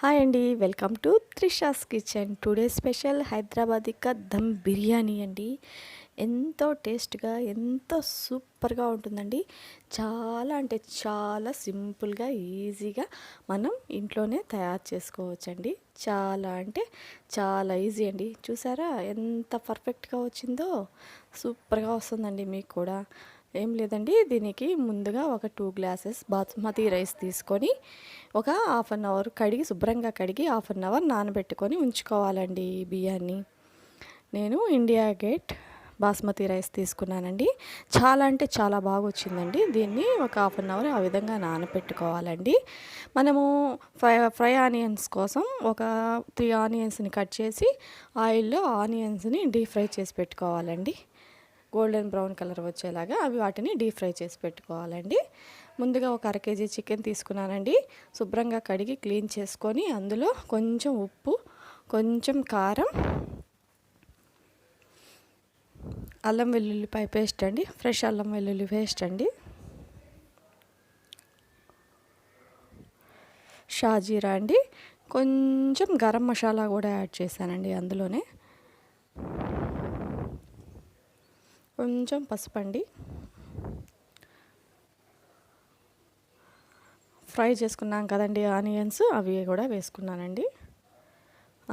Hi అండి, welcome to Trisha's kitchen. Today special Hyderabadi కా దమ్ బిర్యానీ అండి. ఎంతో టేస్ట్గా, ఎంతో సూపర్గా ఉంటుందండి. చాలా అంటే చాలా సింపుల్గా, ఈజీగా మనం ఇంట్లోనే తయారు చేసుకోవచ్చండి. చాలా అంటే చాలా ఈజీ అండి. చూసారా ఎంత పర్ఫెక్ట్గా వచ్చిందో? సూపర్గా వస్తుందండి. మీకు కూడా ఏం లేదండి, దీనికి ముందుగా ఒక 2 గ్లాసెస్ బాస్మతి రైస్ తీసుకొని ఒక హాఫ్ అన్ అవర్ శుభ్రంగా కడిగి హాఫ్ అన్ అవర్ నానబెట్టుకొని ఉంచుకోవాలండి ఈ బియ్యాన్ని. నేను ఇండియా గేట్ బాస్మతి రైస్ తీసుకున్నానండి. చాలా అంటే చాలా బాగా వచ్చిందండి. దీన్ని ఒక హాఫ్ అన్ అవర్ ఆ విధంగా నానబెట్టుకోవాలండి. మనము ఫ్రై ఆనియన్స్ కోసం ఒక 3 ఆనియన్స్ని కట్ చేసి ఆయిల్లో ఆనియన్స్ని డీప్ ఫ్రై చేసి పెట్టుకోవాలండి. గోల్డెన్ బ్రౌన్ కలర్ వచ్చేలాగా వాటిని డీప్ ఫ్రై చేసి పెట్టుకోవాలండి. ముందుగా ఒక అర కేజీ చికెన్ తీసుకున్నానండి. శుభ్రంగా కడిగి క్లీన్ చేసుకొని అందులో కొంచెం ఉప్పు, కొంచెం కారం, అల్లం వెల్లుల్లిపాయ పేస్ట్ అండి, ఫ్రెష్ అల్లం వెల్లుల్లి పేస్ట్ అండి, షాజీరా అండి, కొంచెం గరం మసాలా కూడా యాడ్ చేశానండి. అందులోనే కొంచెం పసుపు అండి, ఫ్రై చేసుకున్నాం కదండి ఆనియన్స్, అవి కూడా వేసుకున్నానండి.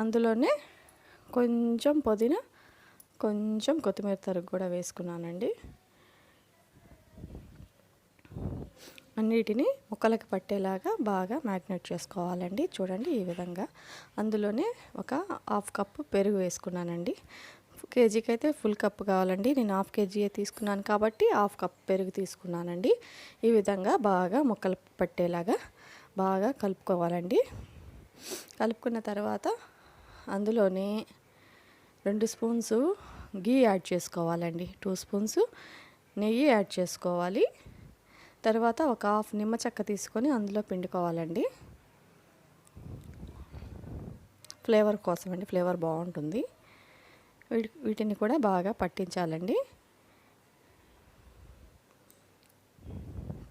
అందులోనే కొంచెం పుదీనా, కొంచెం కొత్తిమీర తరుగు కూడా వేసుకున్నానండి. అన్నిటిని ముక్కలకి పట్టేలాగా బాగా మ్యాగ్నేట్ చేసుకోవాలండి. చూడండి ఈ విధంగా. అందులోనే ఒక హాఫ్ కప్పు పెరుగు వేసుకున్నానండి. కేజీకి అయితే ఫుల్ కప్పు కావాలండి. నేను హాఫ్ కేజీ తీసుకున్నాను కాబట్టి హాఫ్ కప్ పెరుగు తీసుకున్నానండి. ఈ విధంగా బాగా ముక్కలు పట్టేలాగా బాగా కలుపుకోవాలండి. కలుపుకున్న తర్వాత అందులోనే 2 స్పూన్స్ గీ యాడ్ చేసుకోవాలండి. 2 స్పూన్స్ నెయ్యి యాడ్ చేసుకోవాలి. తర్వాత ఒక హాఫ్ నిమ్మ చెక్క తీసుకొని అందులో పిండుకోవాలండి. ఫ్లేవర్ కోసం అండి, ఫ్లేవర్ బాగుంటుంది. వీటిని కూడా బాగా పట్టించాలండి.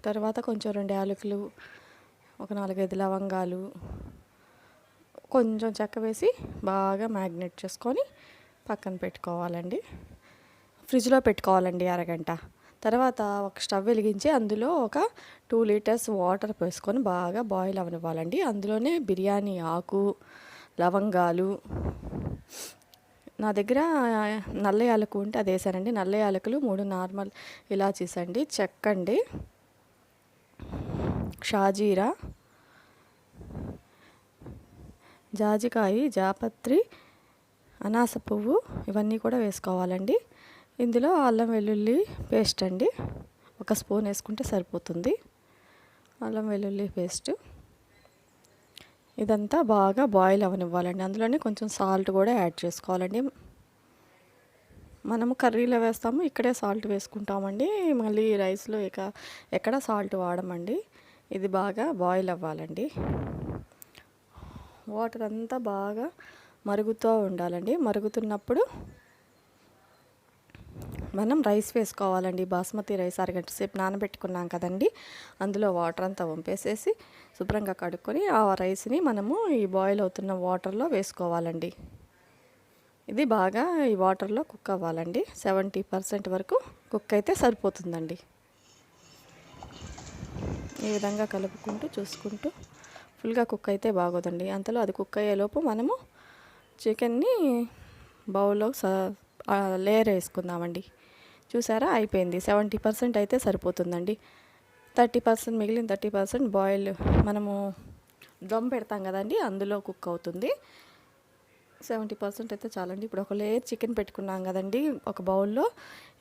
తర్వాత కొంచెం 2 యాలకులు, ఒక 4-5 లవంగాలు, కొంచెం చెక్క వేసి బాగా మ్యాగ్నేట్ చేసుకొని పక్కన పెట్టుకోవాలండి. ఫ్రిడ్జ్లో పెట్టుకోవాలండి అరగంట. తర్వాత ఒక స్టవ్ వెలిగించి అందులో ఒక 2 లీటర్స్ వాటర్ పోసుకొని బాగా బాయిల్ అవనివ్వాలండి. అందులోనే బిర్యానీ ఆకు, లవంగాలు, నా దగ్గర నల్ల యాలకు ఉంటే అది వేసానండి. నల్ల యాలకులు 3 నార్మల్ ఇలాచీస్ అండి, చెక్క అండి, షాజీరా, జాజికాయ, జాపత్రి, అనాస పువ్వు, ఇవన్నీ కూడా వేసుకోవాలండి. ఇందులో అల్లం వెల్లుల్లి పేస్ట్ అండి, 1 స్పూన్ వేసుకుంటే సరిపోతుంది. అల్లం వెల్లుల్లి పేస్ట్ ఇదంతా బాగా బాయిల్ అవనివ్వాలండి. అందులోనే కొంచెం సాల్ట్ కూడా యాడ్ చేసుకోవాలండి. మనము కర్రీలో వేస్తాము, ఇక్కడే సాల్ట్ వేసుకుంటామండి. మళ్ళీ రైస్లో ఎక్కడ సాల్ట్ వాడమండి. ఇది బాగా బాయిల్ అవ్వాలండి. వాటర్ అంతా బాగా మరుగుతూ ఉండాలండి. మరుగుతున్నప్పుడు మనం రైస్ వేసుకోవాలండి. బాస్మతి రైస్ అరగంట సేపు నానబెట్టుకున్నాం కదండి. అందులో వాటర్ అంతా వంపేసేసి శుభ్రంగా కడుక్కొని ఆ రైస్ని మనము ఈ బాయిల్ అవుతున్న వాటర్లో వేసుకోవాలండి. ఇది బాగా ఈ వాటర్లో కుక్ అవ్వాలండి. 70% వరకు కుక్ అయితే సరిపోతుందండి. ఈ విధంగా కలుపుకుంటూ చూసుకుంటూ ఫుల్గా కుక్ అయితే బాగోదండి. అంతలో అది కుక్ అయ్యేలోపు మనము చికెన్ని బౌల్లో లేయర్ వేసుకుందామండి. చూసారా, అయిపోయింది. 70% అయితే సరిపోతుందండి. 30% మిగిలిన 30% బాయిల్ మనము దమ్ పెడతాం కదండి, అందులో కుక్ అవుతుంది. 70% అయితే చాలండి. ఇప్పుడు ఒక లేయర్ చికెన్ పెట్టుకున్నాం కదండి ఒక బౌల్లో,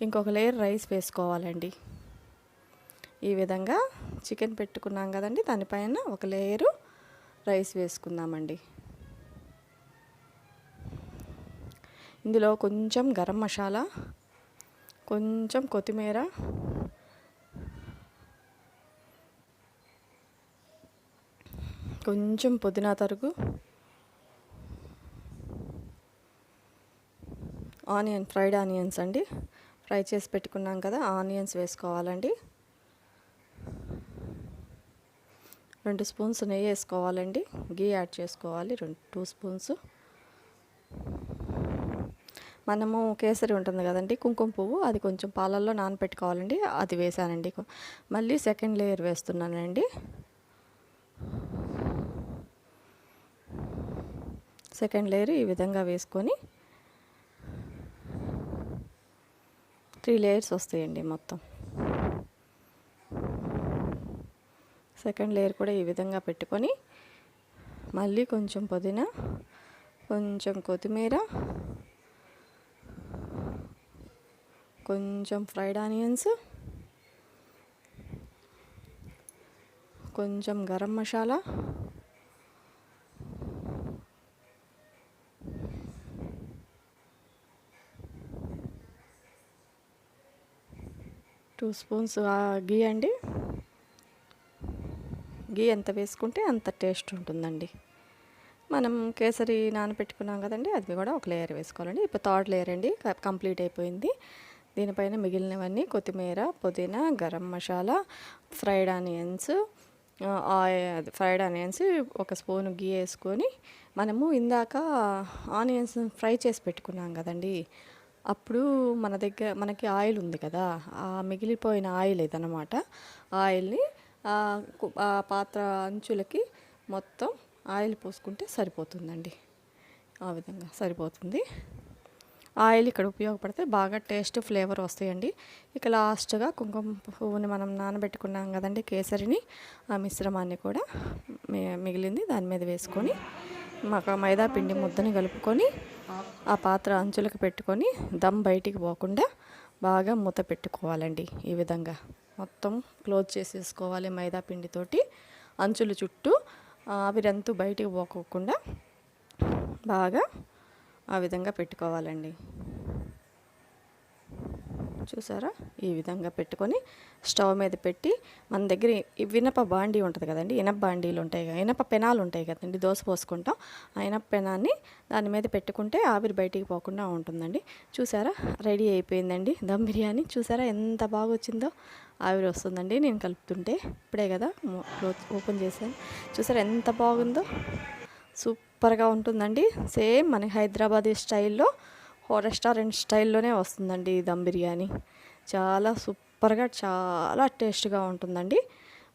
ఇంకొక లేయర్ రైస్ వేసుకోవాలండి. ఈ విధంగా చికెన్ పెట్టుకున్నాం కదండి, దానిపైన ఒక లేయరు రైస్ వేసుకుందామండి. ఇందులో కొంచెం గరం మసాలా, కొంచెం కొత్తిమీర, కొంచెం పుదీనా తరుగు, ఫ్రైడ్ ఆనియన్స్ అండి, ఫ్రై చేసి పెట్టుకున్నాం కదా ఆనియన్స్ వేసుకోవాలండి. 2 స్పూన్స్ నెయ్యి వేసుకోవాలండి. గీ యాడ్ చేసుకోవాలి 2 స్పూన్స్. మనము కేసరి ఉంటుంది కదండి, కుంకుమ పువ్వు, అది కొంచెం పాలల్లో నానపెట్టుకోవాలండి. అది వేసానండి. మళ్ళీ సెకండ్ లేయర్ వేస్తున్నానండి. సెకండ్ లేయర్ ఈ విధంగా వేసుకొని 3 లేయర్స్ వస్తాయండి మొత్తం. సెకండ్ లేయర్ కూడా ఈ విధంగా పెట్టుకొని మళ్ళీ కొంచెం పుదీనా, కొంచెం కొత్తిమీర, కొంచెం ఫ్రైడ్ ఆనియన్స్, కొంచెం గరం మసాలా, టూ స్పూన్స్ గీ అండి. గీ ఎంత వేసుకుంటే అంత టేస్ట్ ఉంటుందండి. మనం కేసరి నానబెట్టుకున్నాం కదండి, అది కూడా ఒక లేయర్ వేసుకోవాలండి. ఇప్పుడు థర్డ్ లేయర్ అండి కంప్లీట్ అయిపోయింది. దీనిపైన మిగిలినవన్నీ కొత్తిమీర, పుదీనా, గరం మసాలా, ఫ్రైడ్ ఆనియన్స్, ఒక స్పూన్ గీ వేసుకొని, మనము ఇందాక ఆనియన్స్ ఫ్రై చేసి పెట్టుకున్నాం కదండి, అప్పుడు మనకి ఆయిల్ ఉంది కదా, ఆ మిగిలిపోయిన ఆయిల్ ఇదన్నమాట. ఆయిల్ని ఆ పాత్ర అంచులకి మొత్తం ఆయిల్ పోసుకుంటే సరిపోతుందండి. ఆ విధంగా సరిపోతుంది. ఆయిల్ ఇక్కడ ఉపయోగపడితే బాగా టేస్ట్, ఫ్లేవర్ వస్తాయండి. ఇక లాస్ట్గా కుంకుమ పువ్వుని మనం నానబెట్టుకున్నాం కదండి కేసరిని, ఆ మిశ్రమాన్ని కూడా మిగిలింది దాని మీద వేసుకొని మైదా పిండి ముద్దని కలుపుకొని ఆ పాత్ర అంచులకు పెట్టుకొని దమ్ బయటికి పోకుండా బాగా మూత పెట్టుకోవాలండి. ఈ విధంగా మొత్తం క్లోజ్ చేసేసుకోవాలి మైదా పిండితోటి. అంచుల చుట్టూ ఆవిరంతా బయటికి పోకోకుండా బాగా ఆ విధంగా పెట్టుకోవాలండి. చూసారా, ఈ విధంగా పెట్టుకొని స్టవ్ మీద పెట్టి, మన దగ్గర ఇనప బాండీ ఉంటుంది కదండి, ఇనప బాండీలు ఉంటాయి కదా, ఇనప పెనాలు ఉంటాయి కదండి, దోశ పోసుకుంటాం. ఆ ఇనప పెనాన్ని దాని మీద పెట్టుకుంటే ఆవిరి బయటికి పోకుండా ఉంటుందండి. చూసారా, రెడీ అయిపోయిందండి దమ్ బిర్యానీ. చూసారా ఎంత బాగా వచ్చిందో, ఆవిరి వస్తుందండి నేను కలుపుతుంటే. ఇప్పుడే కదా ఓపెన్ చేశాను. చూసారా ఎంత బాగుందో, సూపర్గా ఉంటుందండి. సేమ్ మన హైదరాబాదీ స్టైల్లో, రెస్టారెంట్ స్టైల్లోనే వస్తుందండి ఈ దమ్ బిర్యానీ. చాలా సూపర్గా, చాలా టేస్ట్గా ఉంటుందండి.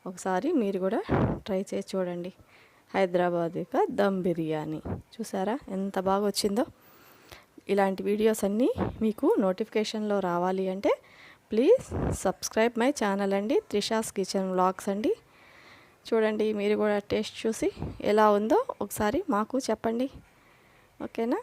ఒకసారి మీరు కూడా ట్రై చేసి చూడండి. హైదరాబాదీ దమ్ బిర్యానీ. చూసారా ఎంత బాగా వచ్చిందో. ఇలాంటి వీడియోస్ అన్నీ మీకు నోటిఫికేషన్లో రావాలి అంటే ప్లీజ్ సబ్స్క్రైబ్ మై ఛానల్ అండి, త్రిషాస్ కిచెన్ వ్లాగ్స్ అండి. చూడండి, మీరు కూడా టేస్ట్ చూసి ఎలా ఉందో ఒకసారి మాకు చెప్పండి. ఓకేనా?